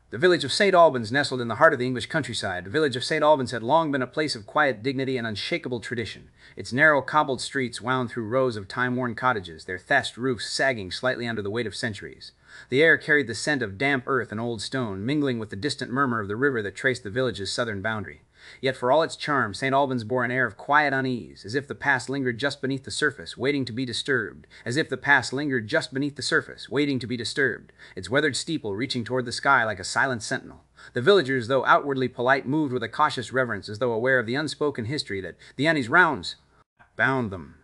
The village of St. Albans nestled in the heart of the English countryside. The village of St. Albans had long been a place of quiet dignity and unshakable tradition. Its narrow cobbled streets wound through rows of time-worn cottages, their thatched roofs sagging slightly under the weight of centuries. The air carried the scent of damp earth and old stone, mingling with the distant murmur of the river that traced the village's southern boundary. Yet for all its charm, St. Albans bore an air of quiet unease, as if the past lingered just beneath the surface, waiting to be disturbed. Its weathered steeple reaching toward the sky like a silent sentinel. The villagers, though outwardly polite, moved with a cautious reverence, as though aware of the unspoken history that the annies rounds bound them.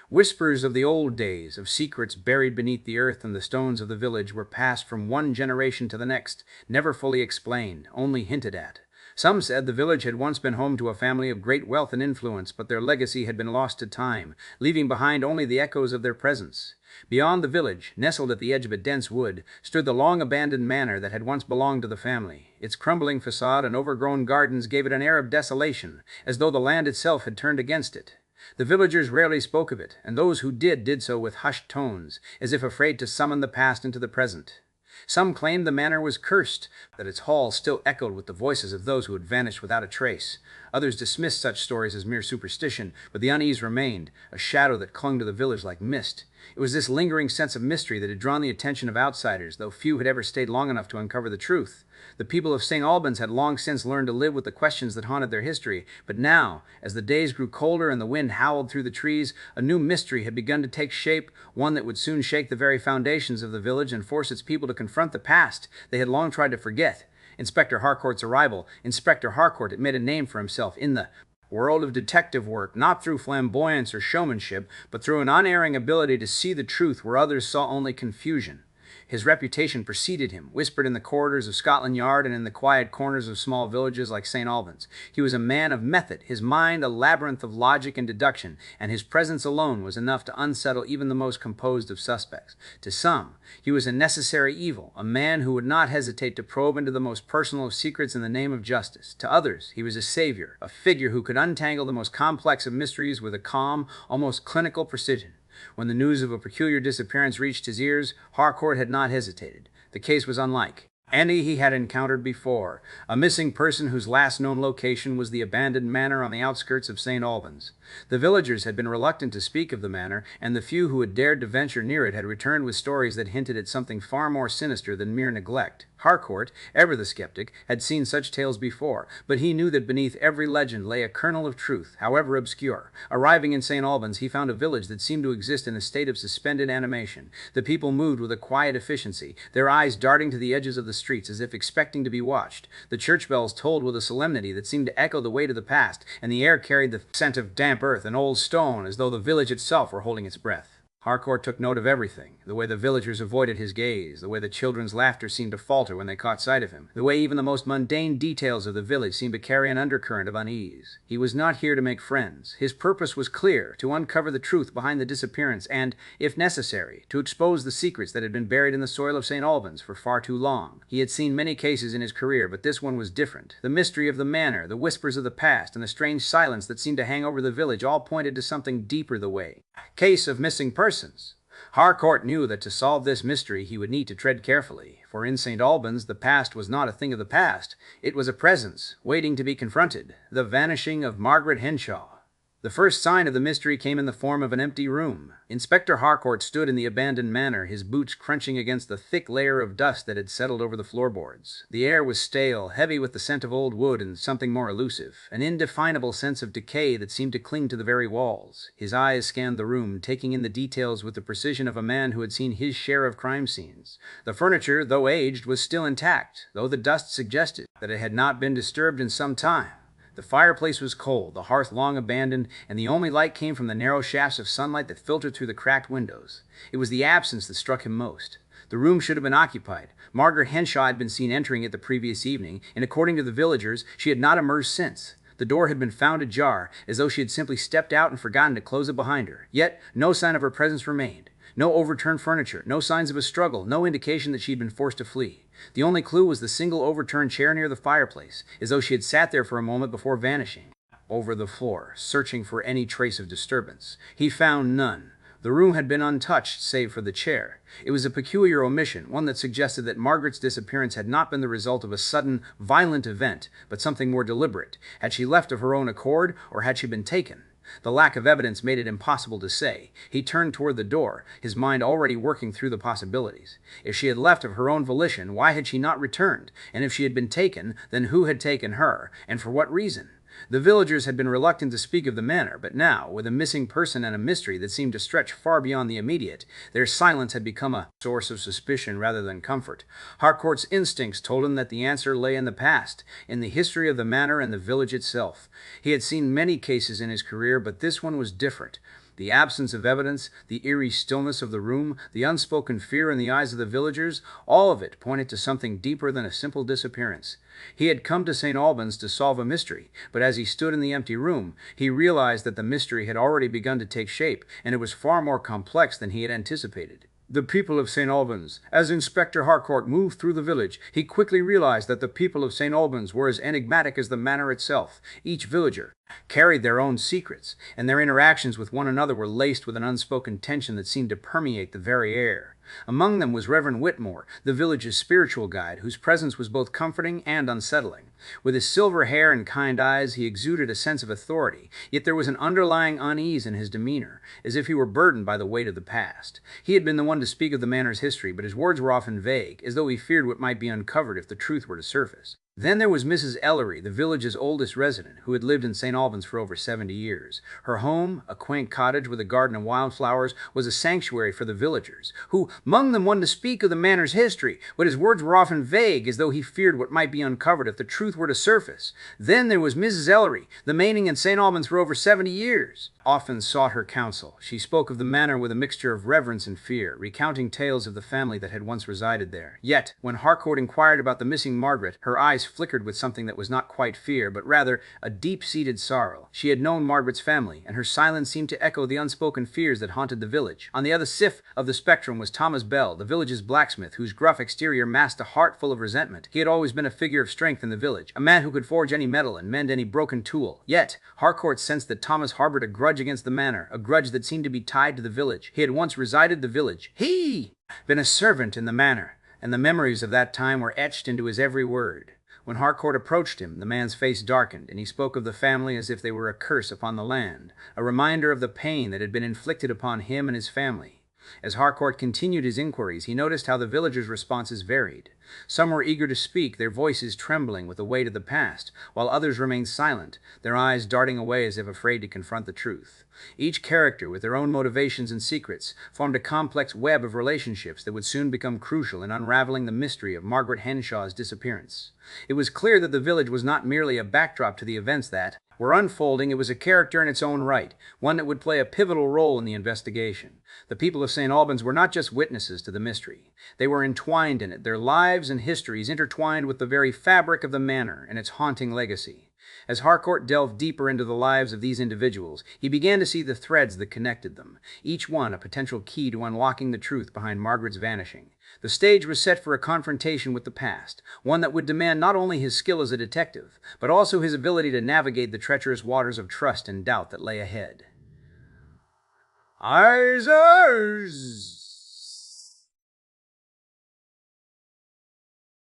Whispers of the old days, of secrets buried beneath the earth and the stones of the village, were passed from one generation to the next, never fully explained, only hinted at. Some said the village had once been home to a family of great wealth and influence, but their legacy had been lost to time, leaving behind only the echoes of their presence. Beyond the village, nestled at the edge of a dense wood, stood the long-abandoned manor that had once belonged to the family. Its crumbling facade and overgrown gardens gave it an air of desolation, as though the land itself had turned against it. The villagers rarely spoke of it, and those who did so with hushed tones, as if afraid to summon the past into the present. Some claimed the manor was cursed, that its halls still echoed with the voices of those who had vanished without a trace. Others dismissed such stories as mere superstition, but the unease remained, a shadow that clung to the village like mist. It was this lingering sense of mystery that had drawn the attention of outsiders, though few had ever stayed long enough to uncover the truth. The people of St. Albans had long since learned to live with the questions that haunted their history, but now, as the days grew colder and the wind howled through the trees, a new mystery had begun to take shape, one that would soon shake the very foundations of the village and force its people to confront the past they had long tried to forget. Inspector Harcourt's arrival. Inspector Harcourt had made a name for himself in the world of detective work, not through flamboyance or showmanship, but through an unerring ability to see the truth where others saw only confusion. His reputation preceded him, whispered in the corridors of Scotland Yard and in the quiet corners of small villages like St. Albans. He was a man of method, his mind a labyrinth of logic and deduction, and his presence alone was enough to unsettle even the most composed of suspects. To some, he was a necessary evil, a man who would not hesitate to probe into the most personal of secrets in the name of justice. To others, he was a savior, a figure who could untangle the most complex of mysteries with a calm, almost clinical precision. When the news of a peculiar disappearance reached his ears, Harcourt had not hesitated. The case was unlike any he had encountered before, a missing person whose last known location was the abandoned manor on the outskirts of St. Albans. The villagers had been reluctant to speak of the manor, and the few who had dared to venture near it had returned with stories that hinted at something far more sinister than mere neglect. Harcourt, ever the skeptic, had seen such tales before, but he knew that beneath every legend lay a kernel of truth, however obscure. Arriving in St. Albans, he found a village that seemed to exist in a state of suspended animation. The people moved with a quiet efficiency, their eyes darting to the edges of the streets as if expecting to be watched. The church bells tolled with a solemnity that seemed to echo the weight of the past, and the air carried the scent of damp earth and old stone as though the village itself were holding its breath. Harcourt took note of everything, the way the villagers avoided his gaze, the way the children's laughter seemed to falter when they caught sight of him, the way even the most mundane details of the village seemed to carry an undercurrent of unease. He was not here to make friends. His purpose was clear, to uncover the truth behind the disappearance and, if necessary, to expose the secrets that had been buried in the soil of St. Albans for far too long. He had seen many cases in his career, but this one was different. The mystery of the manor, the whispers of the past, and the strange silence that seemed to hang over the village all pointed to something deeper the way. Case of missing persons. Harcourt knew that to solve this mystery he would need to tread carefully, for in St. Albans the past was not a thing of the past. It was a presence, waiting to be confronted. The vanishing of Margaret Henshaw. The first sign of the mystery came in the form of an empty room. Inspector Harcourt stood in the abandoned manor, his boots crunching against the thick layer of dust that had settled over the floorboards. The air was stale, heavy with the scent of old wood and something more elusive, an indefinable sense of decay that seemed to cling to the very walls. His eyes scanned the room, taking in the details with the precision of a man who had seen his share of crime scenes. The furniture, though aged, was still intact, though the dust suggested that it had not been disturbed in some time. The fireplace was cold, the hearth long abandoned, and the only light came from the narrow shafts of sunlight that filtered through the cracked windows. It was the absence that struck him most. The room should have been occupied. Margaret Henshaw had been seen entering it the previous evening, and according to the villagers, she had not emerged since. The door had been found ajar, as though she had simply stepped out and forgotten to close it behind her. Yet no sign of her presence remained. No overturned furniture, no signs of a struggle, no indication that she had been forced to flee. The only clue was the single overturned chair near the fireplace, as though she had sat there for a moment before vanishing. Over the floor, searching for any trace of disturbance. He found none. The room had been untouched save for the chair. It was a peculiar omission, one that suggested that Margaret's disappearance had not been the result of a sudden, violent event, but something more deliberate. Had she left of her own accord, or had she been taken? The lack of evidence made it impossible to say. He turned toward the door, his mind already working through the possibilities. If she had left of her own volition, why had she not returned? And if she had been taken, then who had taken her, and for what reason? The villagers had been reluctant to speak of the manor, but now, with a missing person and a mystery that seemed to stretch far beyond the immediate, their silence had become a source of suspicion rather than comfort. Harcourt's instincts told him that the answer lay in the past, in the history of the manor and the village itself. He had seen many cases in his career, but this one was different. The absence of evidence, the eerie stillness of the room, the unspoken fear in the eyes of the villagers, all of it pointed to something deeper than a simple disappearance. He had come to St. Albans to solve a mystery, but as he stood in the empty room, he realized that the mystery had already begun to take shape, and it was far more complex than he had anticipated. The people of St. Albans. As Inspector Harcourt moved through the village, he quickly realized that the people of St. Albans were as enigmatic as the manor itself. Each villager carried their own secrets, and their interactions with one another were laced with an unspoken tension that seemed to permeate the very air. Among them was Reverend Whitmore, the village's spiritual guide, whose presence was both comforting and unsettling. With his silver hair and kind eyes, he exuded a sense of authority, yet there was an underlying unease in his demeanor, as if he were burdened by the weight of the past. He had been the one to speak of the manor's history, but his words were often vague, as though he feared what might be uncovered if the truth were to surface. Then there was Mrs. Ellery, the village's oldest resident, who had lived in St. Albans for over 70 years. Her home, a quaint cottage with a garden of wildflowers, was a sanctuary for the villagers, who among them one to speak of the manor's history, but his words were often vague, as though he feared what might be uncovered if the truth were to surface. Then there was Mrs. Ellery, the remaining in St. Albans for over 70 years. Often sought her counsel. She spoke of the manor with a mixture of reverence and fear, recounting tales of the family that had once resided there. Yet, when Harcourt inquired about the missing Margaret, her eyes flickered with something that was not quite fear, but rather a deep-seated sorrow. She had known Margaret's family, and her silence seemed to echo the unspoken fears that haunted the village. On the other side of the spectrum was Thomas Bell, the village's blacksmith, whose gruff exterior masked a heart full of resentment. He had always been a figure of strength in the village, a man who could forge any metal and mend any broken tool. Yet, Harcourt sensed that Thomas harbored a grudge against the manor, a grudge that seemed to be tied to the village. He had once resided the village. He been a servant in the manor, and the memories of that time were etched into his every word. When Harcourt approached him, the man's face darkened, and he spoke of the family as if they were a curse upon the land, a reminder of the pain that had been inflicted upon him and his family. As Harcourt continued his inquiries, he noticed how the villagers' responses varied. Some were eager to speak, their voices trembling with the weight of the past, while others remained silent, their eyes darting away as if afraid to confront the truth. Each character, with their own motivations and secrets, formed a complex web of relationships that would soon become crucial in unraveling the mystery of Margaret Henshaw's disappearance. It was clear that the village was not merely a backdrop to the events that were unfolding. It was a character in its own right, one that would play a pivotal role in the investigation. The people of St. Albans were not just witnesses to the mystery. They were entwined in it, their lives and histories intertwined with the very fabric of the manor and its haunting legacy. As Harcourt delved deeper into the lives of these individuals, he began to see the threads that connected them, each one a potential key to unlocking the truth behind Margaret's vanishing. The stage was set for a confrontation with the past, one that would demand not only his skill as a detective, but also his ability to navigate the treacherous waters of trust and doubt that lay ahead.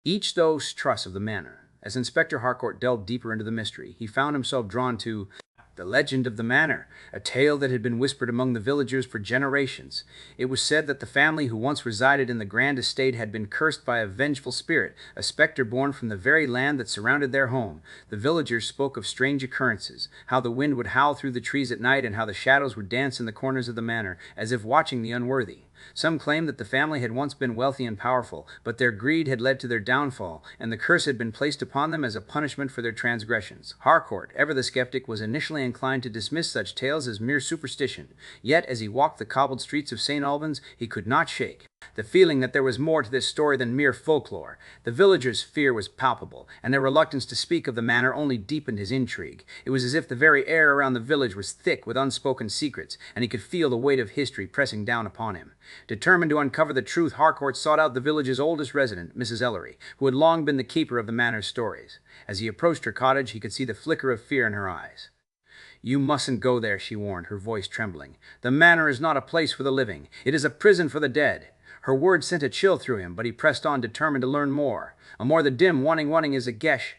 Each those trusts of the manor. As Inspector Harcourt delved deeper into the mystery, he found himself drawn to the legend of the manor, a tale that had been whispered among the villagers for generations. It was said that the family who once resided in the grand estate had been cursed by a vengeful spirit, a specter born from the very land that surrounded their home. The villagers spoke of strange occurrences, how the wind would howl through the trees at night and how the shadows would dance in the corners of the manor, as if watching the unworthy. Some claimed that the family had once been wealthy and powerful, but their greed had led to their downfall, and the curse had been placed upon them as a punishment for their transgressions. Harcourt, ever the skeptic, was initially inclined to dismiss such tales as mere superstition. Yet, as he walked the cobbled streets of St. Albans, he could not shake the feeling that there was more to this story than mere folklore. The villagers' fear was palpable, and their reluctance to speak of the manor only deepened his intrigue. It was as if the very air around the village was thick with unspoken secrets, and he could feel the weight of history pressing down upon him. Determined to uncover the truth, Harcourt sought out the village's oldest resident, Mrs. Ellery, who had long been the keeper of the manor's stories. As he approached her cottage, he could see the flicker of fear in her eyes. "You mustn't go there," she warned, her voice trembling. "The manor is not a place for the living. It is a prison for the dead." Her words sent a chill through him, but he pressed on, determined to learn more. A more the dim wanting is a gesh.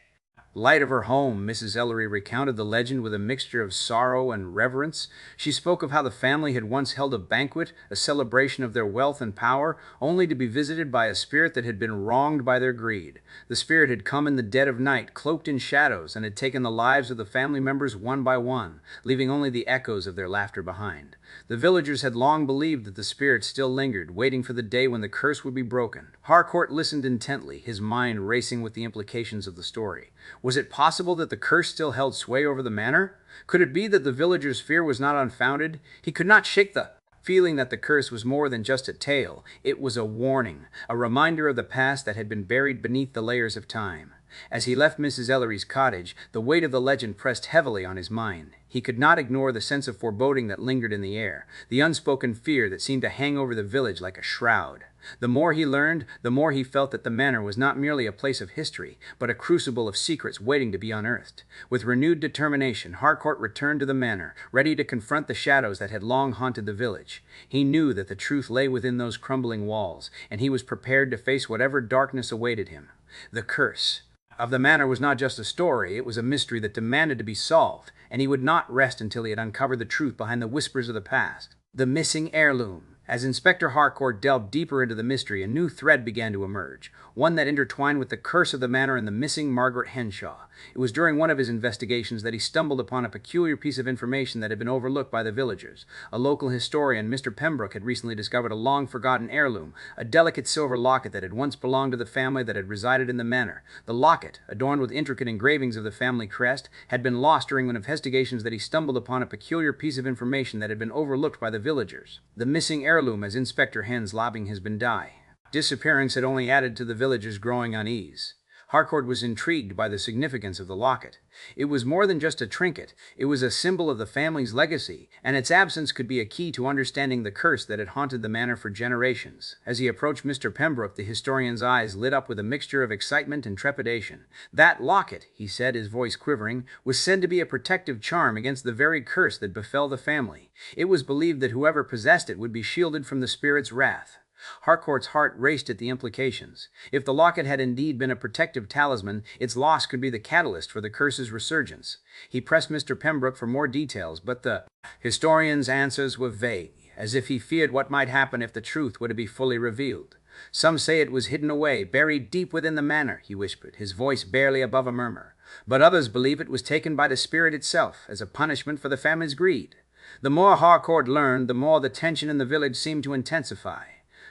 Light of her home, Mrs. Ellery recounted the legend with a mixture of sorrow and reverence. She spoke of how the family had once held a banquet, a celebration of their wealth and power, only to be visited by a spirit that had been wronged by their greed. The spirit had come in the dead of night, cloaked in shadows, and had taken the lives of the family members one by one, leaving only the echoes of their laughter behind. The villagers had long believed that the spirit still lingered, waiting for the day when the curse would be broken. Harcourt listened intently, his mind racing with the implications of the story. Was it possible that the curse still held sway over the manor? Could it be that the villagers' fear was not unfounded? He could not shake the feeling that the curse was more than just a tale. It was a warning, a reminder of the past that had been buried beneath the layers of time. As he left Mrs. Ellery's cottage, the weight of the legend pressed heavily on his mind. He could not ignore the sense of foreboding that lingered in the air, the unspoken fear that seemed to hang over the village like a shroud. The more he learned, the more he felt that the manor was not merely a place of history, but a crucible of secrets waiting to be unearthed. With renewed determination, Harcourt returned to the manor, ready to confront the shadows that had long haunted the village. He knew that the truth lay within those crumbling walls, and he was prepared to face whatever darkness awaited him. The curse of the manor was not just a story, it was a mystery that demanded to be solved, and he would not rest until he had uncovered the truth behind the whispers of the past. The missing heirloom. As Inspector Harcourt delved deeper into the mystery, a new thread began to emerge, one that intertwined with the curse of the manor and the missing Margaret Henshaw. It was during one of his investigations that he stumbled upon a peculiar piece of information that had been overlooked by the villagers. A local historian, Mr. Pembroke, had recently discovered a long-forgotten heirloom, a delicate silver locket that had once belonged to the family that had resided in the manor. The locket, adorned with intricate engravings of the family crest, had been lost during one of investigations that he stumbled upon a peculiar piece of information that had been overlooked by the villagers. The missing heirloom, as Inspector Hen's lobbying has been die. Disappearance had only added to the villagers' growing unease. Harcourt was intrigued by the significance of the locket. It was more than just a trinket. It was a symbol of the family's legacy, and its absence could be a key to understanding the curse that had haunted the manor for generations. As he approached Mr. Pembroke, the historian's eyes lit up with a mixture of excitement and trepidation. "That locket," he said, his voice quivering, "was said to be a protective charm against the very curse that befell the family. It was believed that whoever possessed it would be shielded from the spirit's wrath." Harcourt's heart raced at the implications. If the locket had indeed been a protective talisman, its loss could be the catalyst for the curse's resurgence. He pressed Mr. Pembroke for more details, but the historian's answers were vague, as if he feared what might happen if the truth were to be fully revealed. "Some say it was hidden away, buried deep within the manor," he whispered, his voice barely above a murmur. "But others believe it was taken by the spirit itself, as a punishment for the family's greed." The more Harcourt learned, the more the tension in the village seemed to intensify.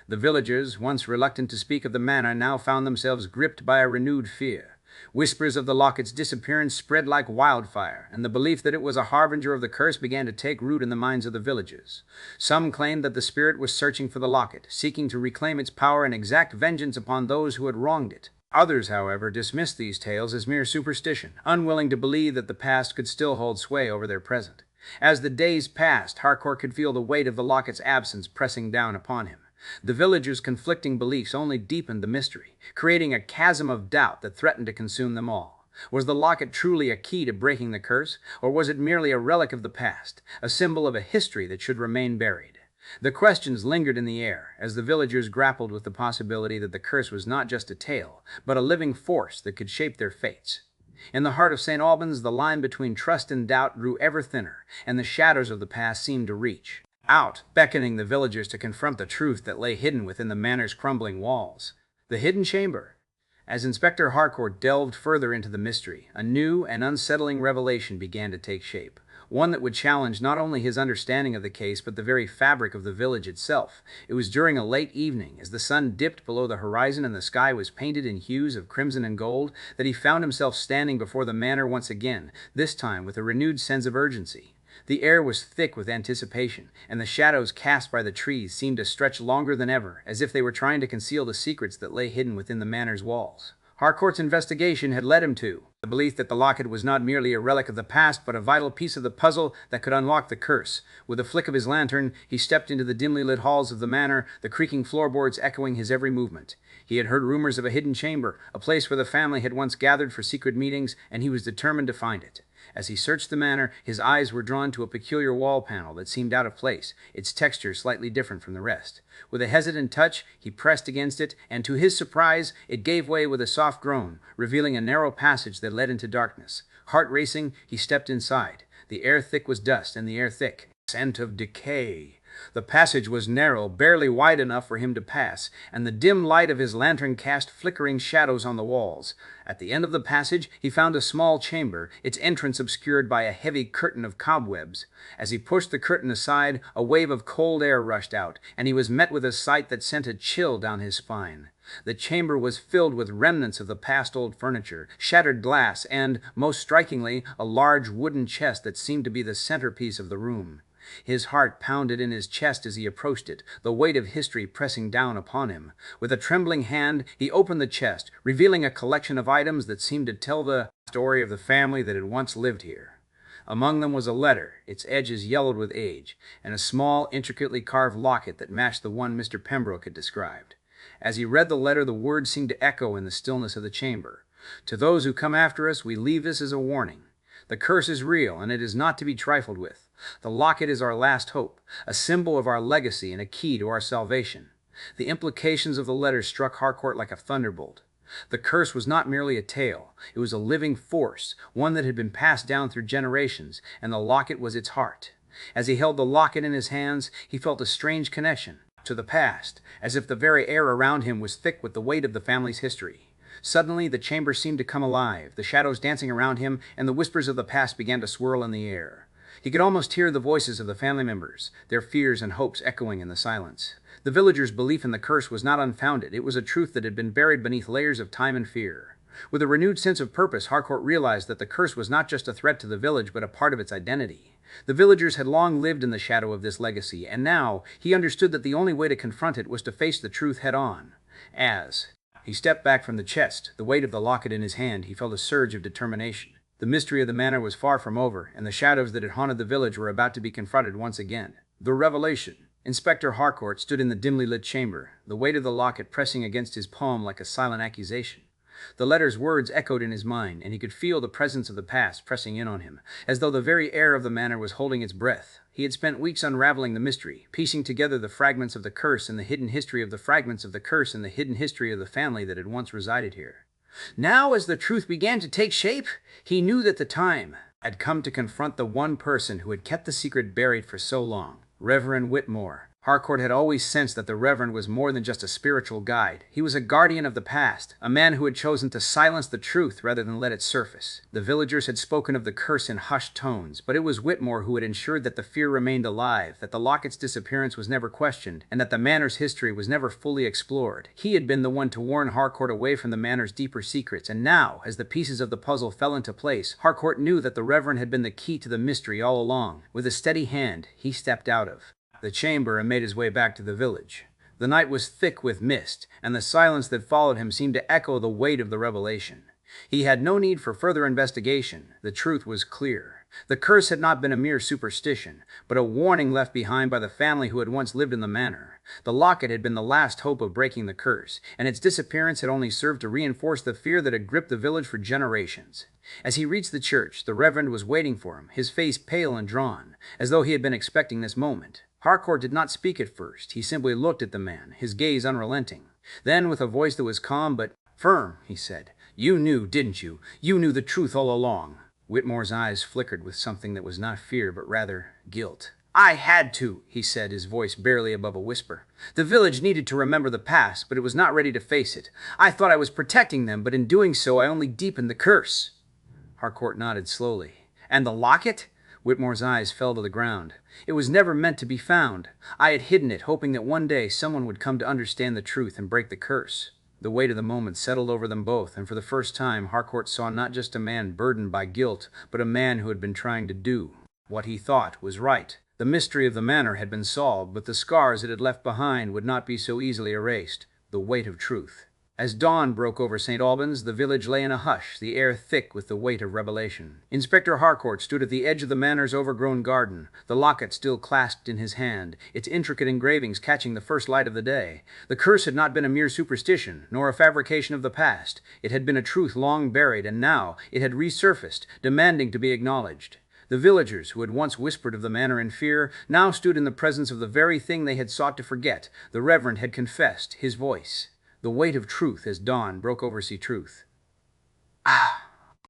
The villagers, once reluctant to speak of the manor, now found themselves gripped by a renewed fear. Whispers of the locket's disappearance spread like wildfire, and the belief that it was a harbinger of the curse began to take root in the minds of the villagers. Some claimed that the spirit was searching for the locket, seeking to reclaim its power and exact vengeance upon those who had wronged it. Others, however, dismissed these tales as mere superstition, unwilling to believe that the past could still hold sway over their present. As the days passed, Harcourt could feel the weight of the locket's absence pressing down upon him. The villagers' conflicting beliefs only deepened the mystery, creating a chasm of doubt that threatened to consume them all. Was the locket truly a key to breaking the curse, or was it merely a relic of the past, a symbol of a history that should remain buried? The questions lingered in the air as the villagers grappled with the possibility that the curse was not just a tale, but a living force that could shape their fates. In the heart of St. Albans, the line between trust and doubt grew ever thinner, and the shadows of the past seemed to reach out, beckoning the villagers to confront the truth that lay hidden within the manor's crumbling walls. The hidden chamber. As Inspector Harcourt delved further into the mystery, a new and unsettling revelation began to take shape, one that would challenge not only his understanding of the case, but the very fabric of the village itself. It was during a late evening, as the sun dipped below the horizon and the sky was painted in hues of crimson and gold, that he found himself standing before the manor once again, this time with a renewed sense of urgency. The air was thick with anticipation, and the shadows cast by the trees seemed to stretch longer than ever, as if they were trying to conceal the secrets that lay hidden within the manor's walls. Harcourt's investigation had led him to the belief that the locket was not merely a relic of the past, but a vital piece of the puzzle that could unlock the curse. With a flick of his lantern, he stepped into the dimly lit halls of the manor, the creaking floorboards echoing his every movement. He had heard rumors of a hidden chamber, a place where the family had once gathered for secret meetings, and he was determined to find it. As he searched the manor, his eyes were drawn to a peculiar wall panel that seemed out of place, its texture slightly different from the rest. With a hesitant touch, he pressed against it, and to his surprise, it gave way with a soft groan, revealing a narrow passage that led into darkness. Heart racing, he stepped inside. The air thick with dust, and the air thick. Scent of decay. The passage was narrow, barely wide enough for him to pass, and the dim light of his lantern cast flickering shadows on the walls. At the end of the passage, he found a small chamber, its entrance obscured by a heavy curtain of cobwebs. As he pushed the curtain aside, a wave of cold air rushed out, and he was met with a sight that sent a chill down his spine. The chamber was filled with remnants of the past old furniture, shattered glass, and, most strikingly, a large wooden chest that seemed to be the centerpiece of the room. His heart pounded in his chest as he approached it, the weight of history pressing down upon him. With a trembling hand, he opened the chest, revealing a collection of items that seemed to tell the story of the family that had once lived here. Among them was a letter, its edges yellowed with age, and a small, intricately carved locket that matched the one Mr. Pembroke had described. As he read the letter, the words seemed to echo in the stillness of the chamber. "To those who come after us, we leave this as a warning. The curse is real, and it is not to be trifled with. The locket is our last hope, a symbol of our legacy and a key to our salvation." The implications of the letter struck Harcourt like a thunderbolt. The curse was not merely a tale, it was a living force, one that had been passed down through generations, and the locket was its heart. As he held the locket in his hands, he felt a strange connection to the past, as if the very air around him was thick with the weight of the family's history. Suddenly, the chamber seemed to come alive, the shadows dancing around him, and the whispers of the past began to swirl in the air. He could almost hear the voices of the family members, their fears and hopes echoing in the silence. The villagers' belief in the curse was not unfounded. It was a truth that had been buried beneath layers of time and fear. With a renewed sense of purpose, Harcourt realized that the curse was not just a threat to the village, but a part of its identity. The villagers had long lived in the shadow of this legacy, and now he understood that the only way to confront it was to face the truth head-on. As he stepped back from the chest, the weight of the locket in his hand, he felt a surge of determination. The mystery of the manor was far from over, and the shadows that had haunted the village were about to be confronted once again. The revelation. Inspector Harcourt stood in the dimly lit chamber, the weight of the locket pressing against his palm like a silent accusation. The letter's words echoed in his mind, and he could feel the presence of the past pressing in on him, as though the very air of the manor was holding its breath. He had spent weeks unraveling the mystery, piecing together the fragments of the curse and the hidden history of the fragments of the curse and the hidden history of the family that had once resided here. Now, as the truth began to take shape, he knew that the time had come to confront the one person who had kept the secret buried for so long, Reverend Whitmore. Harcourt had always sensed that the Reverend was more than just a spiritual guide. He was a guardian of the past, a man who had chosen to silence the truth rather than let it surface. The villagers had spoken of the curse in hushed tones, but it was Whitmore who had ensured that the fear remained alive, that the locket's disappearance was never questioned, and that the manor's history was never fully explored. He had been the one to warn Harcourt away from the manor's deeper secrets, and now, as the pieces of the puzzle fell into place, Harcourt knew that the Reverend had been the key to the mystery all along. With a steady hand, he stepped out of the chamber and made his way back to the village. The night was thick with mist, and the silence that followed him seemed to echo the weight of the revelation. He had no need for further investigation. The truth was clear. The curse had not been a mere superstition, but a warning left behind by the family who had once lived in the manor. The locket had been the last hope of breaking the curse, and its disappearance had only served to reinforce the fear that had gripped the village for generations. As he reached the church, the Reverend was waiting for him, his face pale and drawn, as though he had been expecting this moment. Harcourt did not speak at first. He simply looked at the man, his gaze unrelenting. Then, with a voice that was calm but firm, he said, "You knew, didn't you? You knew the truth all along." Whitmore's eyes flickered with something that was not fear, but rather guilt. "I had to," he said, his voice barely above a whisper. "The village needed to remember the past, but it was not ready to face it. I thought I was protecting them, but in doing so, I only deepened the curse." Harcourt nodded slowly. "And the locket?" Whitmore's eyes fell to the ground. "It was never meant to be found. I had hidden it, hoping that one day someone would come to understand the truth and break the curse." The weight of the moment settled over them both, and for the first time Harcourt saw not just a man burdened by guilt, but a man who had been trying to do what he thought was right. The mystery of the manor had been solved, but the scars it had left behind would not be so easily erased. The weight of truth As dawn broke over St. Albans, the village lay in a hush, the air thick with the weight of revelation. Inspector Harcourt stood at the edge of the manor's overgrown garden, the locket still clasped in his hand, its intricate engravings catching the first light of the day. The curse had not been a mere superstition, nor a fabrication of the past. It had been a truth long buried, and now it had resurfaced, demanding to be acknowledged. The villagers, who had once whispered of the manor in fear, now stood in the presence of the very thing they had sought to forget. The Reverend had confessed, his voice. The weight of truth as dawn broke over Truth.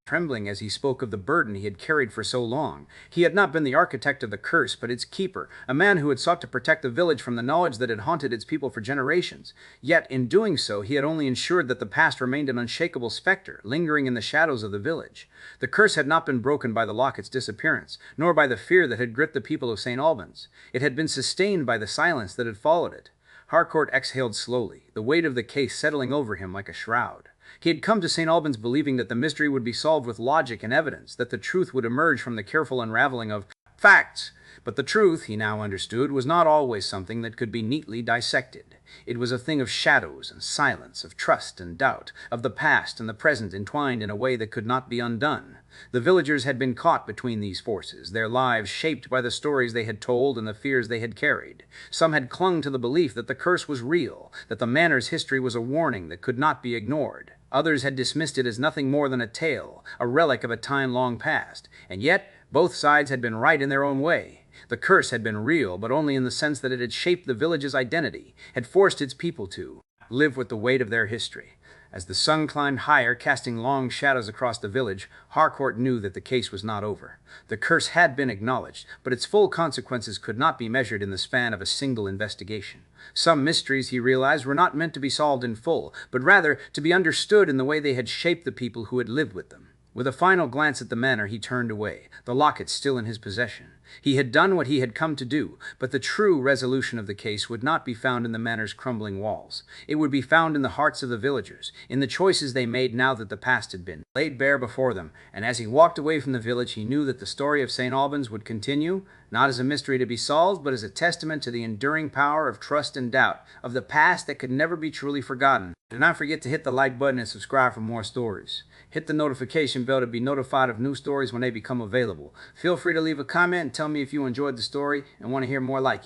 Trembling as he spoke of the burden he had carried for so long. He had not been the architect of the curse, but its keeper, a man who had sought to protect the village from the knowledge that had haunted its people for generations. Yet, in doing so, he had only ensured that the past remained an unshakable specter, lingering in the shadows of the village. The curse had not been broken by the locket's disappearance, nor by the fear that had gripped the people of St. Albans. It had been sustained by the silence that had followed it. Harcourt exhaled slowly, the weight of the case settling over him like a shroud. He had come to St. Albans believing that the mystery would be solved with logic and evidence, that the truth would emerge from the careful unraveling of facts. But the truth, he now understood, was not always something that could be neatly dissected. It was a thing of shadows and silence, of trust and doubt, of the past and the present entwined in a way that could not be undone. The villagers had been caught between these forces, their lives shaped by the stories they had told and the fears they had carried. Some had clung to the belief that the curse was real, that the manor's history was a warning that could not be ignored. Others had dismissed it as nothing more than a tale, a relic of a time long past. And yet, both sides had been right in their own way. The curse had been real, but only in the sense that it had shaped the village's identity, had forced its people to live with the weight of their history. As the sun climbed higher, casting long shadows across the village, Harcourt knew that the case was not over. The curse had been acknowledged, but its full consequences could not be measured in the span of a single investigation. Some mysteries, he realized, were not meant to be solved in full, but rather to be understood in the way they had shaped the people who had lived with them. With a final glance at the manor, he turned away, the locket still in his possession. He had done what he had come to do, but the true resolution of the case would not be found in the manor's crumbling walls. It would be found in the hearts of the villagers, in the choices they made now that the past had been laid bare before them. And as he walked away from the village, he knew that the story of St. Albans would continue, not as a mystery to be solved, but as a testament to the enduring power of trust and doubt, of the past that could never be truly forgotten. Do not forget to hit the like button and subscribe for more stories. Hit the notification bell to be notified of new stories when they become available. Feel free to leave a comment and tell me if you enjoyed the story and want to hear more like it.